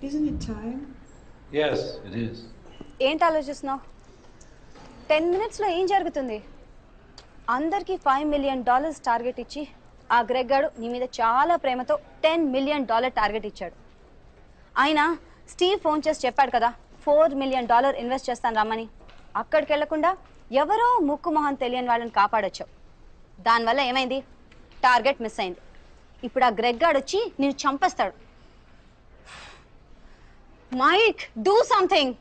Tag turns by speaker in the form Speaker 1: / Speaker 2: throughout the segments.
Speaker 1: Isn't it time?
Speaker 2: Yes, it is.
Speaker 3: ఏంటి ఆలోచిస్తున్నావు? 10 minutesలో ఏం జరుగుతుంది? అందరికి $5 million టార్గెట్ ఇచ్చి ఆ గ్రెగ్ గాడు నీ మీద చాలా ప్రేమతో $10 million టార్గెట్ ఇచ్చాడు. అయినా స్టీవ్ ఫోన్ చేసి చెప్పాడు కదా $4 million ఇన్వెస్ట్ చేస్తాను రమ్మని. అక్కడికి వెళ్లకుండా ఎవరో ముక్కు మొహం తెలియని వాళ్ళని కాపాడొచ్చావు. దానివల్ల ఏమైంది? టార్గెట్ మిస్ అయింది. ఇప్పుడు ఆ గ్రెగ్ గాడు వచ్చి నిన్ను చంపేస్తాడు. Mike, do something.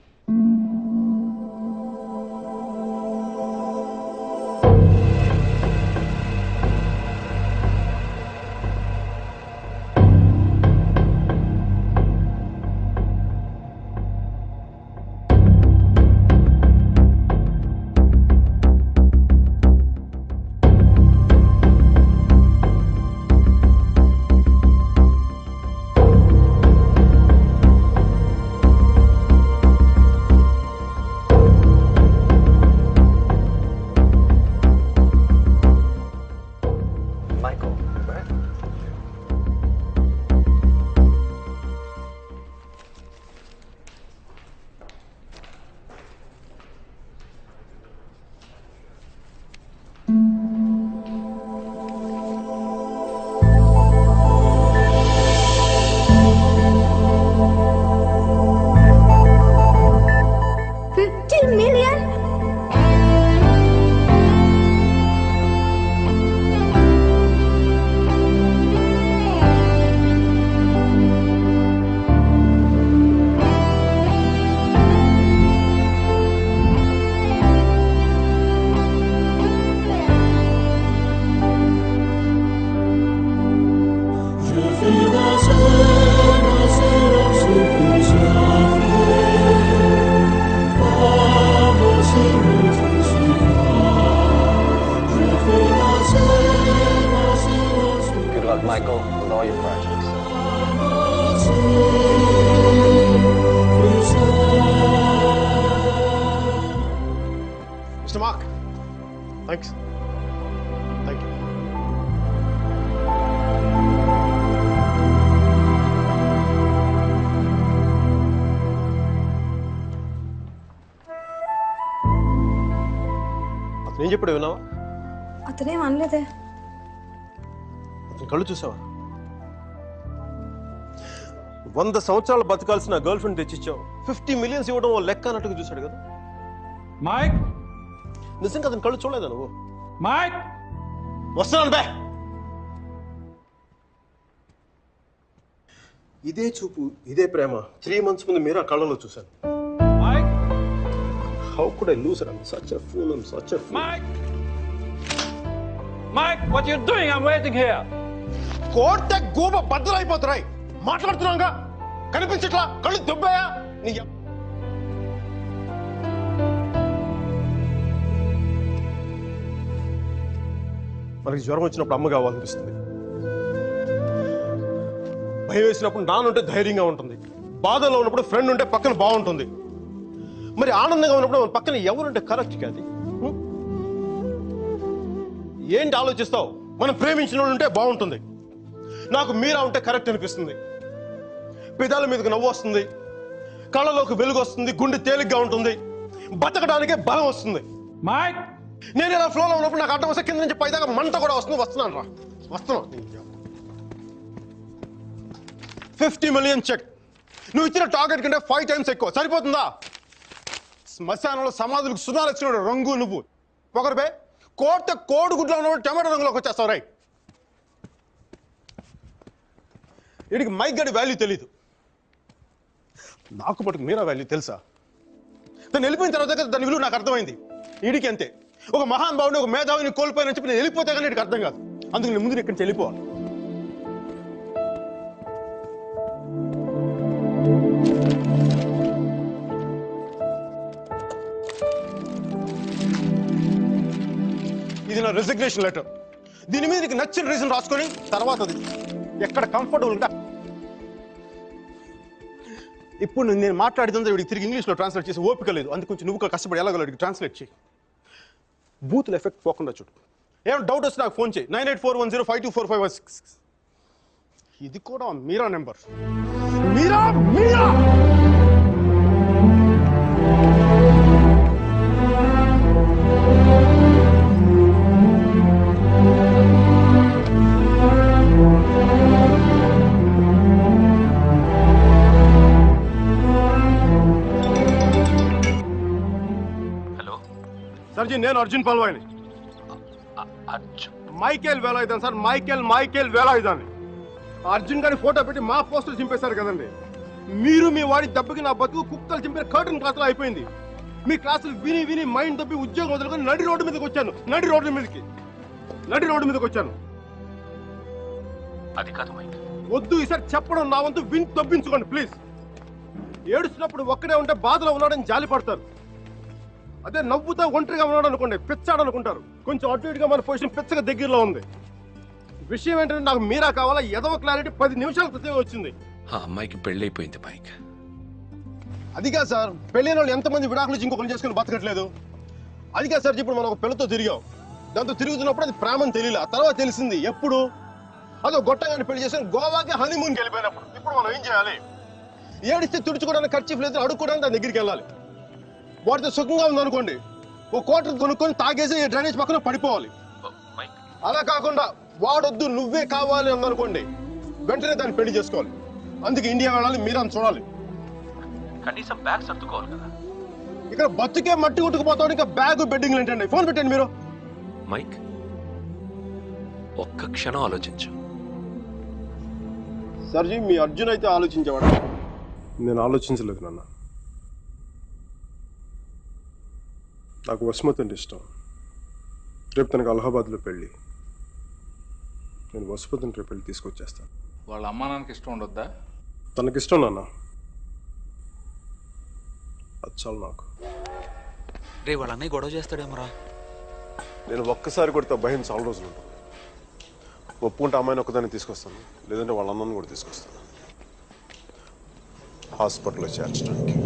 Speaker 4: Michael, with all your projects.
Speaker 5: Mr. Mark, thanks. Thank you. అతను ఏం చెప్పాడు విన్నావా?
Speaker 3: అతనేం అనలేదే.
Speaker 5: కళ్ళు చూసావా? 100 సంవత్సరాలు బతకాల్సిన గర్ల్ ఫ్రెండ్ తెచ్చిచ్చావు. 50 million ఇవ్వడం లెక్క అన్నట్టుగా చూశాడు కదా.
Speaker 2: మైక్,
Speaker 5: నిజంగా అతను కళ్ళు చూడలేదా నువ్వు?
Speaker 2: మైక్,
Speaker 5: వస్తున్నాను బే. ఇదే చూపు, ఇదే ప్రేమ 3 months ముందు మీరు ఆ కళ్ళలో చూశాను.
Speaker 2: Mike,
Speaker 5: how could I lose her? I'm such a fool. I'm such a fool.
Speaker 2: Mike, Mike, what you doing? I'm waiting here.
Speaker 5: కోర్త గోబ బద్దలైపోతున్నాయి. మాట్లాడుతున్నాగా కనిపించట్లా? కళ్ళు దుబ్బాయా? నీ మనకి జ్వరం వచ్చినప్పుడు అమ్మ కావాలనిపిస్తుంది. భయం వేసినప్పుడు నాన్నుంటే ధైర్యంగా ఉంటుంది. బాధలో ఉన్నప్పుడు ఫ్రెండ్ ఉంటే పక్కన బాగుంటుంది. మరి ఆనందంగా ఉన్నప్పుడు మన పక్కన ఎవరుంటే కరెక్ట్ కాదు. ఏంటి ఆలోచిస్తావు? మనం ప్రేమించిన వాళ్ళు ఉంటే బాగుంటుంది. నాకు మీరా ఉంటే కరెక్ట్ అనిపిస్తుంది. పెదాల మీదకి నవ్వు వస్తుంది, కళ్ళలోకి వెలుగు వస్తుంది, గుండె తేలిగ్గా ఉంటుంది, బతకడానికే బలం వస్తుంది.
Speaker 2: మైక్,
Speaker 5: నేను ఇలా ఫ్లోలో ఉన్నప్పుడు నాకు అడ్డం వస్తే కింద నుంచి పైదాకా మంట కూడా వస్తుంది. వస్తున్నాను రా, వస్తున్నాను. 50 million చెక్. నువ్వు ఇచ్చిన టార్గెట్ కంటే 5 times ఎక్కువ. సరిపోతుందా? శ్మశానంలో సమాధులకు సుధాలు వచ్చినాడు రంగు నువ్వు. ఒకరు బే కోడి గుడ్లో ఉన్నప్పుడు టమాటో రంగులోకి వచ్చేస్తావు. రై, వీడికి మైక్ గడి వాల్యూ తెలీదు. నాకు మటుకు మీరా వాల్యూ తెలుసా? తను వెళ్ళిపోయిన తర్వాత దాని విలువ నాకు అర్థమైంది. వీడికి అంతే. ఒక మహాన్ భావుని, ఒక మేధావిని కోల్పోయినని చెప్పి నేను వెళ్ళిపోతే కానీ వీడికి అర్థం కాదు. అందుకు నేను ముందు ఇక్కడి నుంచి వెళ్ళిపోవాలి. ఇది నా రెసిగ్నేషన్ లెటర్. దీని మీద నీకు నచ్చిన రీజన్ రాసుకొని తర్వాత అది ఎక్కడ కంఫర్టబుల్గా. ఇప్పుడు నేను మాట్లాడితే వీడికి తిరిగి ఇంగ్లీష్లో ట్రాన్స్లేట్ చేసి ఓపిక లేదు. అందుకు కొంచెం నువ్వు కష్టపడి ఎలాగో ట్రాన్స్లేట్ చేయి. బూతుల ఎఫెక్ట్ పోకుండా చూడు. ఏమైనా డౌట్ వస్తే నాకు ఫోన్ చేయి. 9841052456. ఇది కూడా మీరా నెంబర్. మీరా మీరా
Speaker 1: హలో
Speaker 5: సర్జీ, నేను అర్జున్ పల్వాయిని.
Speaker 1: Arjun
Speaker 5: Michael Velayudhan sir, Michael వేలాయుధాన్ని. అర్జున్ గారి ఫోటో పెట్టి మా పోస్టర్ చింపేశారు కదండి. మీరు మీ వాడి దెబ్బకి నా బతుకు కుక్కలు చింపే కర్టన్ క్లాసులో అయిపోయింది. మీ క్లాసులు విని విని మైండ్ తప్పి ఉద్యోగం వదులుకొని నడి రోడ్డు మీదకి వచ్చాను. నడి రోడ్డు మీదకి వచ్చాను.
Speaker 1: అది కాదు మైక్.
Speaker 5: వద్దు, ఈసారి చెప్పడం నా వంతు, విని తప్పించుకోండి ప్లీజ్. ఏడుస్తున్నప్పుడు ఒక్కడే ఉంటే బాధలో ఉన్నాడని జాలి పడతారు. అదే నవ్వుతా ఒంటరిగా ఉన్నాడు అనుకోండి, పిచ్చాడు అనుకుంటారు. కొంచెం అటు ఇటుగా మన పొజిషన్ పిచ్చగా దగ్గరలో ఉంది. విషయం ఏంటంటే నాకు మీరా కావాలా? ఎదవ క్లారిటీ 10 నిమిషాల క్రితం వచ్చింది.
Speaker 1: ఆ అమ్మాయికి పెళ్ళైపోయింది మైక్.
Speaker 5: అదిగా సార్, పెళ్ళైన వాళ్ళు ఎంతమంది విడాకులు ఇచ్చి ఇంకొకరు చేసుకుని బతకట్లేదు. అదిగా సార్, ఇప్పుడు మనం ఒక పిల్లతో తిరిగాం. దాంతో తిరుగుతున్నప్పుడు అది ప్రేమని తెలియలే. ఆ తర్వాత తెలిసింది. ఎప్పుడు? అదో గొట్టంగాని పెళ్లి చేసిన గోవాకి హనీమూన్కి వెళ్ళిపోయినప్పుడు. ఇప్పుడు మనం ఏం చేయాలి? ఏడిస్తే తుడుచుకోవడానికి ఖర్చు లేదు, అడుక్కోవడానికి దాని దగ్గరికి వెళ్ళాలి. వాటితో సుఖంగా ఉందనుకోండి, ఓ క్వార్టర్ కొనుక్కొని తాగేసి డ్రైనేజ్ పక్కన పడిపోవాలి. అలా కాకుండా వాడొద్దు నువ్వే కావాలి అందనుకోండి, వెంటనే దాన్ని పెళ్లి చేసుకోవాలి. అందుకే ఇండియా వెళ్ళాలి, మీరా చూడాలి.
Speaker 1: కనీసం బ్యాగ్ సర్దుకోవాలి కదా.
Speaker 5: ఇక్కడ బతుకే మట్టి కొట్టుకుపోతాడు, ఇంకా బ్యాగ్ బెడ్డింగ్ ఏంటండి? ఫోన్ పెట్టండి మీరు.
Speaker 1: మైక్, ఒక్క క్షణం ఆలోచించు.
Speaker 5: సర్జీ, మీ అర్జున్ అయితే ఆలోచించేవాడు. నేను ఆలోచించలేదు నాన్న. నాకు వసుమతి అంటే ఇష్టం. రేపు తనకు అలహాబాద్లో పెళ్ళి. నేను వసుమతిని రేపు పెళ్ళి తీసుకొచ్చేస్తాను.
Speaker 6: వాళ్ళ అమ్మా నాన్నకి ఇష్టం ఉండొద్దా?
Speaker 5: తనకిష్టం నాన్న, అది చాలు నాకు.
Speaker 7: రే వాళ్ళ అన్నయ్య గొడవ చేస్తాడేమోరా.
Speaker 5: నేను ఒక్కసారి కొడితే భయం చాలా రోజులు ఉంటుంది. ఒప్పుకుంటే అమ్మాయిని ఒక్కదాన్ని తీసుకొస్తాను, లేదంటే వాళ్ళ అన్నను కూడా తీసుకొస్తాను హాస్పిటల్లో చేర్చడానికి.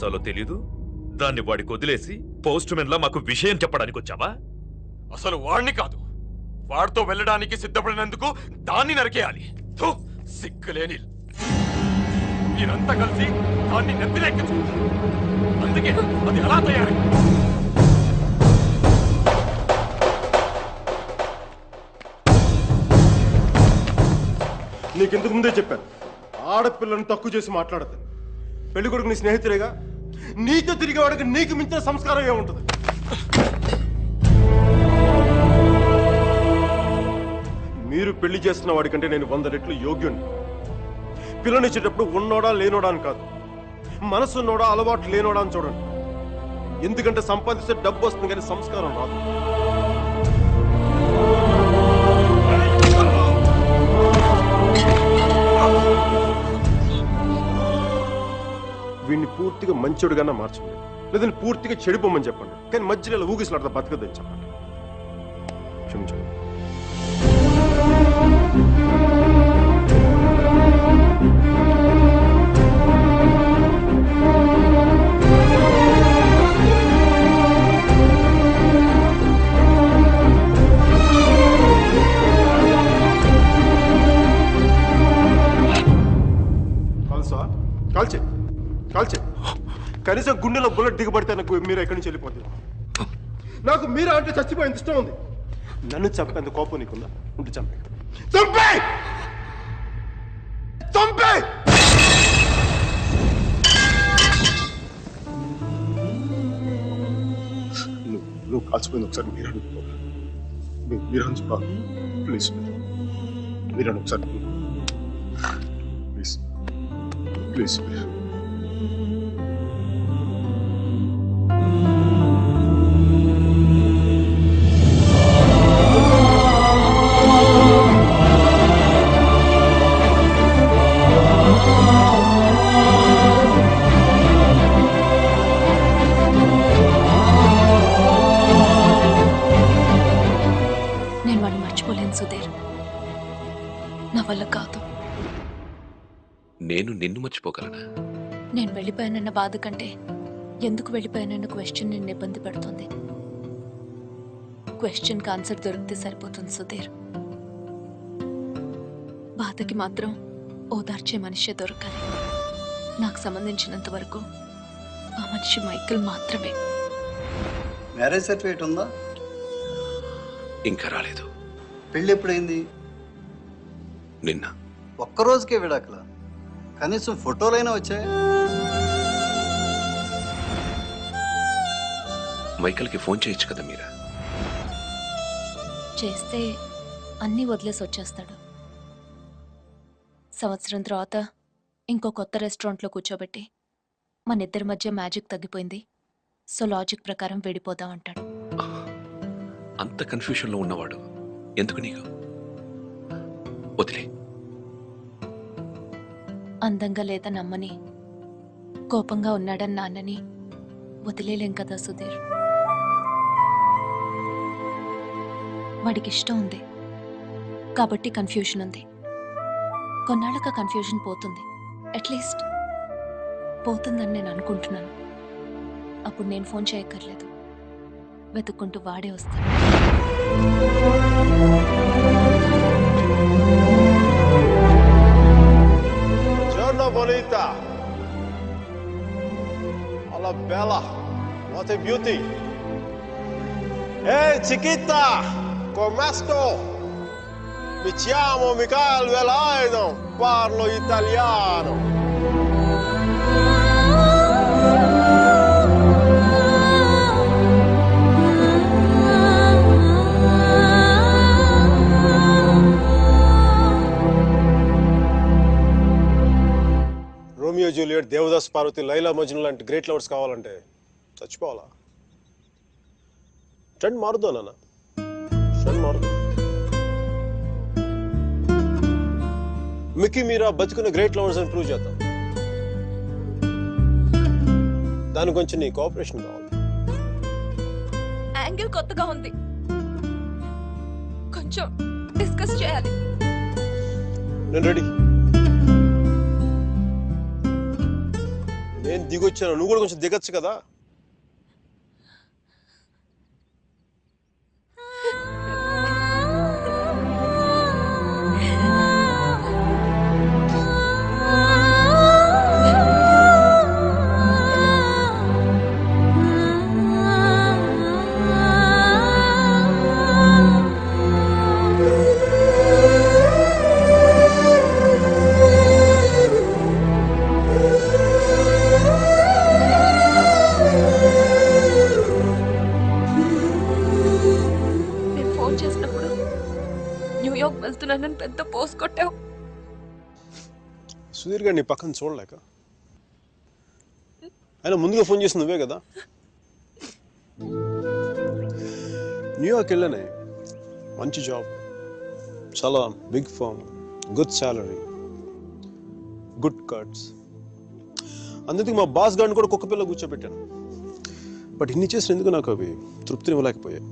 Speaker 8: పెంచాలో తెలీదు. దాన్ని వాడికి వదిలేసి పోస్ట్ మెన్ లా మాకు విషయం చెప్పడానికి వచ్చావా?
Speaker 9: అసలు వాడిని కాదు, వాడితో వెళ్ళడానికి సిద్ధపడినందుకు దాన్ని నరికేయాలి. థు, సిగ్గులేని మీరంతా కలిసి దాన్ని నెత్తినెక్కించుకుంటారు. అందుకే అది అలా తయారై
Speaker 5: నీకెందుకు ముందే చెప్పాను, ఆడపిల్లని తక్కువ చేసి మాట్లాడద్దు. పెళ్లి కొడుకు నీ స్నేహితులేగా, నీతో తిరిగే వాడికి నీకు మించిన సంస్కారం ఏముంటుంది? మీరు పెళ్లి చేస్తున్న వాడికంటే నేను 100 రెట్లు యోగ్యుణ్ణి. పిల్లనిచ్చేటప్పుడు ఉన్నోడా లేనోడా అని కాదు, మనసున్నోడా అలవాటు లేనోడా అని చూడండి. ఎందుకంటే సంపాదిస్తే డబ్బు వస్తుంది కానీ సంస్కారం రాదు. వీడిని పూర్తిగా మంచోడుగానే మార్చండి, లేదని పూర్తిగా చెడిపోమని చెప్పండి. కానీ మధ్యలో ఇలా ఊగిసలాడతా బతకదని చెప్పండి. క్షమించండి. కాల్చే కనీసం గుండెలో బుల్లెట్ దిగబడితే నాకు మీరు ఎక్కడి నుంచి వెళ్ళిపోతుంది. నాకు మీరా అంటే చచ్చిపోయేంత ఇష్టం ఉంది. నన్ను చంపేంత కోపం నీకుందా? ఉంటే చంపే చంపే చంపే నువ్వు కాల్చిపోయింది ఒకసారి మీరు అనుకో. మీరు అనుకో ప్లీజ్, మీరు ఒకసారి ప్లీజ్ ప్లీజ్.
Speaker 10: నేను వాడిని మర్చిపోలేను సుధీర్, నా వల్ల కాదు.
Speaker 1: నేను నిన్ను మర్చిపోగలనా?
Speaker 10: నేను వెళ్ళిపోయానన్న బాధ కంటే ఎందుకు వెళ్ళిపోయానన్న క్వశ్చన్ నిన్ను ఇబ్బంది పెడుతుంది. క్వశ్చన్కి ఆన్సర్ దొరికితే సరిపోతుంది సుధీర్. బాధకి మాత్రం ఓదార్చే మనిషే దొరకాలి. నాకు సంబంధించినంత వరకు ఆ మనిషి మైకేల్ మాత్రమే.
Speaker 11: మ్యారేజ్ సర్టిఫికేట్ ఉందా?
Speaker 1: ఇంకా రాలేదు.
Speaker 11: పెళ్ళి ఎప్పుడైంది?
Speaker 1: నిన్న.
Speaker 11: ఒక్కరోజుకే విడాకల? కనీసం ఫోటోలైనా వచ్చాయి?
Speaker 1: మైకేల్కి ఫోన్ చేయొచ్చు కదా మీరా?
Speaker 10: చేస్తే అన్నీ వదిలేసి వచ్చేస్తాడు. సంవత్సరం తర్వాత ఇంకో కొత్త రెస్టారెంట్లో కూర్చోబెట్టి మన ఇద్దరి మధ్య మ్యాజిక్ తగ్గిపోయింది, సో లాజిక్ ప్రకారం విడిపోదాం అంటాడు.
Speaker 1: అంత కన్ఫ్యూషన్లో ఉన్నవాడు ఎందుకు నీకు? వదిలే.
Speaker 10: అందంగా లేదని అమ్మని, కోపంగా ఉన్నాడని నాన్నని వదిలేలేం కదా సుధీర్. వాడికి ఇష్టం ఉంది కాబట్టి కన్ఫ్యూషన్ ఉంది. కొన్నాళ్ళక కన్ఫ్యూషన్ పోతుంది, అట్లీస్ట్ పోతుందని నేను అనుకుంటున్నాను. అప్పుడు నేను ఫోన్ చేయక్కర్లేదు, వెతుక్కుంటూ వాడే వస్తాడు.
Speaker 5: Giorno bonita. Alla bella. What a beauty. Ehi chiquita, come sto? Mi chiamo Michael Velaino, parlo italiano. Romeo Juliet, Devdas Parvati, Laila Majnu లాంటి గ్రేట్ లవర్స్ కావాలంటే చచ్చిపోవాలా? ట్రెండ్ మారుద్దా నాన్న, ట్రెండ్ మారుద్దా. మిక్కీ మీరా బతుకున్న గ్రేట్ లవర్స్ అని ప్రూవ్ చేద్దాం. దాని కొంచెం నీ కోఆపరేషన్ కావాలి.
Speaker 10: యాంగిల్ కొత్తగా ఉంది, కొంచెం డిస్కస్ చేయాలి.
Speaker 5: నేను రెడీ. నేను దిగొచ్చాను, నువ్వు కూడా కొంచెం దిగచ్చు కదా.
Speaker 10: నేను ఫోన్ చేసినప్పుడు న్యూయార్క్ వెళ్తున్నానని పెద్ద పోస్ట్ కొట్టావు.
Speaker 5: సుధీర్ గారు నీ పక్కన చూడలేక, ఆయన ముందుగా ఫోన్ చేసి నువ్వే కదా. న్యూయార్క్ వెళ్ళానే, మంచి జాబ్, చాలా big firm, good salary, good cuts. అందుకే మా బాస్ గారిని కూడా కుక్క పిల్ల కూర్చోబెట్టాను. బట్ ఇన్ని చేసిన ఎందుకు నాకు అవి తృప్తిని ఇవ్వలేకపోయాయి.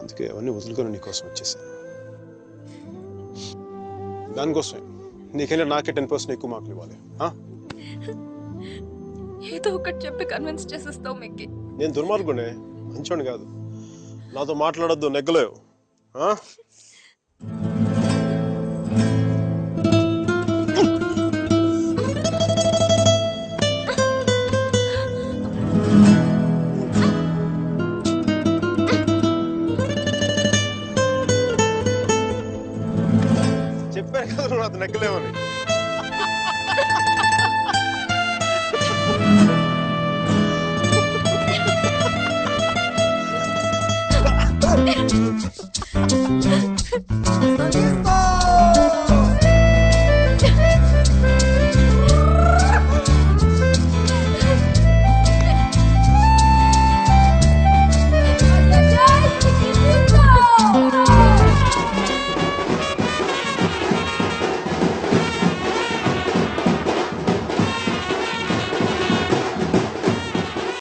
Speaker 5: అందుకే అవన్నీ వదులుకొని నీకోసం వచ్చేసాను. దానికోసమే నీకెళ్ళి నాకే 10% ఎక్కువ మార్కులు ఇవ్వాలి.
Speaker 10: ఏదో ఒకటి చెప్పి కన్విన్స్ చేసేస్తావు మిక్కి.
Speaker 5: నేను దుర్మార్గునే, మంచోని కాదు. నాతో మాట్లాడొద్దు, నెగ్గలేవు. చెప్పాను కదా నువ్వు నాతో నెగ్గలేవని.
Speaker 10: I'm sorry.